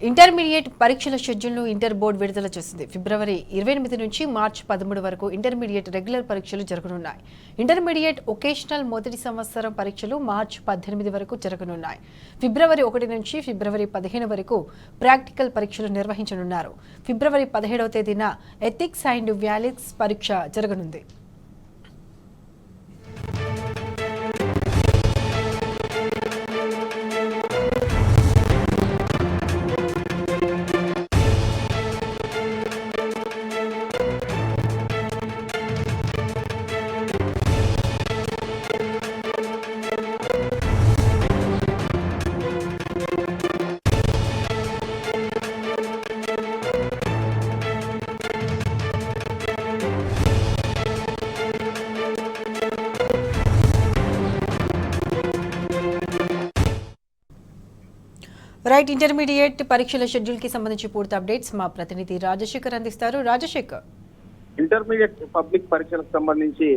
Intermediate పరీక్షల షెడ్యూల్ను inter board విడుదల చేసింది. ఫిబ్రవరి 28 నుంచి మార్చి 13 వరకు ఇంటర్మీడియట్ రెగ్యులర్ పరీక్షలు జరగనున్నాయి. ఇంటర్మీడియట్ వొకేషనల్ మొదటి సంవత్సరం పరీక్షలు మార్చి 18 వరకు జరగనున్నాయి. ఫిబ్రవరి 1 నుంచి ఫిబ్రవరి 15 వరకు ప్రాక్టికల్ పరీక్షలు నిర్వహించనున్నారు. ఫిబ్రవరి 17వ తేదీన ఎథిక్స్ అండ్ వాల్యూస్ పరీక్ష జరగనుంది. రైట్, ఇంటర్మీడియట్ పరీక్షల షెడ్యూల్ కి సంబంధించి పూర్తి అప్డేట్స్ మా ప్రతినిధి రాజశేఖర్ అందిస్తారు. రాజశేఖర్, ఇంటర్మీడియట్ పబ్లిక్ పరీక్షలకు సంబంధించి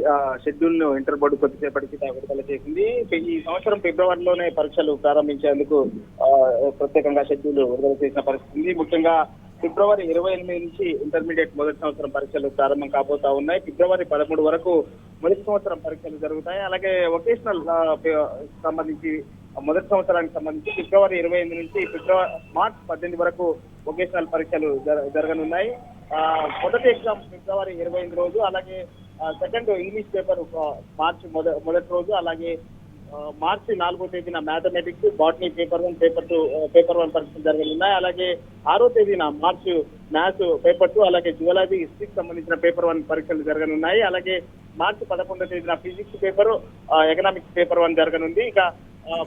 షెడ్యూల్ ను ఇంటర్ బోర్డు కొద్దిసేపటికి విడుదల చేసింది. ఈ సంవత్సరం ఫిబ్రవరిలోనే పరీక్షలు ప్రారంభించేందుకు ప్రత్యేకంగా షెడ్యూల్ విడుదల చేసిన పరిస్థితి. ముఖ్యంగా ఫిబ్రవరి 28 నుంచి ఇంటర్మీడియట్ మొదటి సంవత్సరం పరీక్షలు ప్రారంభం కాబోతా ఉన్నాయి. ఫిబ్రవరి 13 వరకు మొదటి సంవత్సరం పరీక్షలు జరుగుతాయి. అలాగే వొకేషనల్ సంబంధించి మొదటి సంవత్సరానికి సంబంధించి ఫిబ్రవరి 28 నుంచి మార్చి 18 వరకు వొకేషనల్ పరీక్షలు జరగనున్నాయి. మొదటి ఎగ్జామ్ ఫిబ్రవరి 28 రోజు, అలాగే సెకండ్ ఇంగ్లీష్ పేపర్ మార్చి మొదటి రోజు, అలాగే మార్చి 4వ తేదీన మ్యాథమెటిక్స్, బాటనీ పేపర్ 1, పేపర్ 1 పరీక్షలు జరగనున్నాయి. అలాగే 6వ తేదీన మార్చి మ్యాథ్స్ పేపర్ 2, అలాగే జువాలజీ, హిస్టరీకి సంబంధించిన పేపర్ 1 పరీక్షలు జరగనున్నాయి. అలాగే మార్చి 11వ తేదీన ఫిజిక్స్ పేపర్, ఎకనామిక్స్ పేపర్ 1 జరగనుంది. ఇక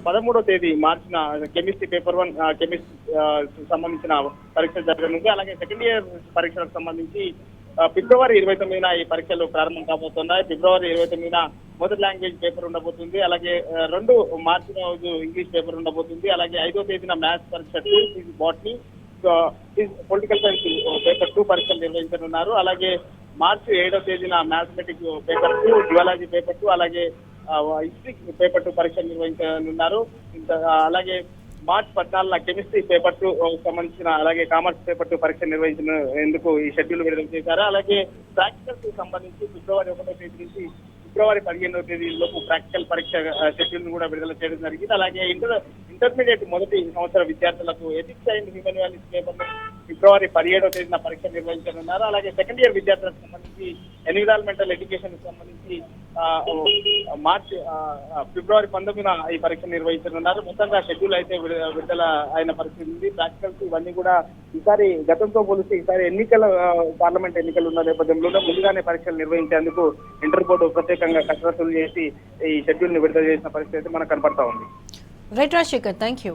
13వ తేదీ మార్చిన కెమిస్ట్రీ పేపర్ 1, కెమిస్ట్రీ సంబంధించిన పరీక్షలు జరగనుంది. అలాగే సెకండ్ ఇయర్ పరీక్షలకు సంబంధించి ఫిబ్రవరి 29న ఈ పరీక్షలు ప్రారంభం కాబోతున్నాయి. ఫిబ్రవరి 29న మొదటి లాంగ్వేజ్ పేపర్ ఉండబోతుంది. అలాగే 2 మార్చి రోజు ఇంగ్లీష్ పేపర్ ఉండబోతుంది. అలాగే 5వ తేదీన మ్యాథ్స్ పరీక్ష 2, బాటనీ, పొలిటికల్ సైన్స్ పేపర్ 2 పరీక్షలు నిర్వహించనున్నారు. అలాగే మార్చి 7వ తేదీన మ్యాథమెటిక్స్ పేపర్ 2, జువాలజీ పేపర్ 2, అలాగే హిస్టరీ పేపర్ 2 పరీక్షలు నిర్వహించనున్నారు. అలాగే మార్చి 14న కెమిస్ట్రీ పేపర్ 2 సంబంధించిన, అలాగే కామర్స్ పేపర్ 2 పరీక్ష నిర్వహించేందుకు ఈ షెడ్యూల్ విడుదల చేశారు. అలాగే ప్రాక్టికల్స్ కి సంబంధించి ఫిబ్రవరి 1వ తేదీ నుంచి ఫిబ్రవరి 15వ తేదీ లోపు ప్రాక్టికల్ పరీక్ష షెడ్యూల్ ను కూడా విడుదల చేయడం జరిగింది. అలాగే ఇంటర్మీడియట్ మొదటి సంవత్సర విద్యార్థులకు ethics and human values paper ఫిబ్రవరి 17వ తేదీన పరీక్ష నిర్వహించనున్నారు. అలాగే సెకండ్ ఇయర్ విద్యార్థులకు సంబంధించి ఎన్విరాన్మెంటల్ ఎడ్యుకేషన్ కి సంబంధించి ఫిబ్రవరి 19న ఈ పరీక్ష నిర్వహించనున్నారు. మొత్తంగా షెడ్యూల్ అయితే విడుదల అయిన పరిస్థితి ఉంది. ప్రాక్టికల్స్ ఇవన్నీ కూడా ఈసారి గతంతో పోలిస్తే ఈసారి పార్లమెంట్ ఎన్నికలు ఉన్న నేపథ్యంలో ముందుగానే పరీక్షలు నిర్వహించేందుకు ఇంటర్ బోర్డు ప్రత్యేకంగా కసరత్తులు చేసి ఈ షెడ్యూల్ ని విడుదల చేసిన పరిస్థితి మనకు కనపడతా ఉంది. Right Rajasekhar, thank you.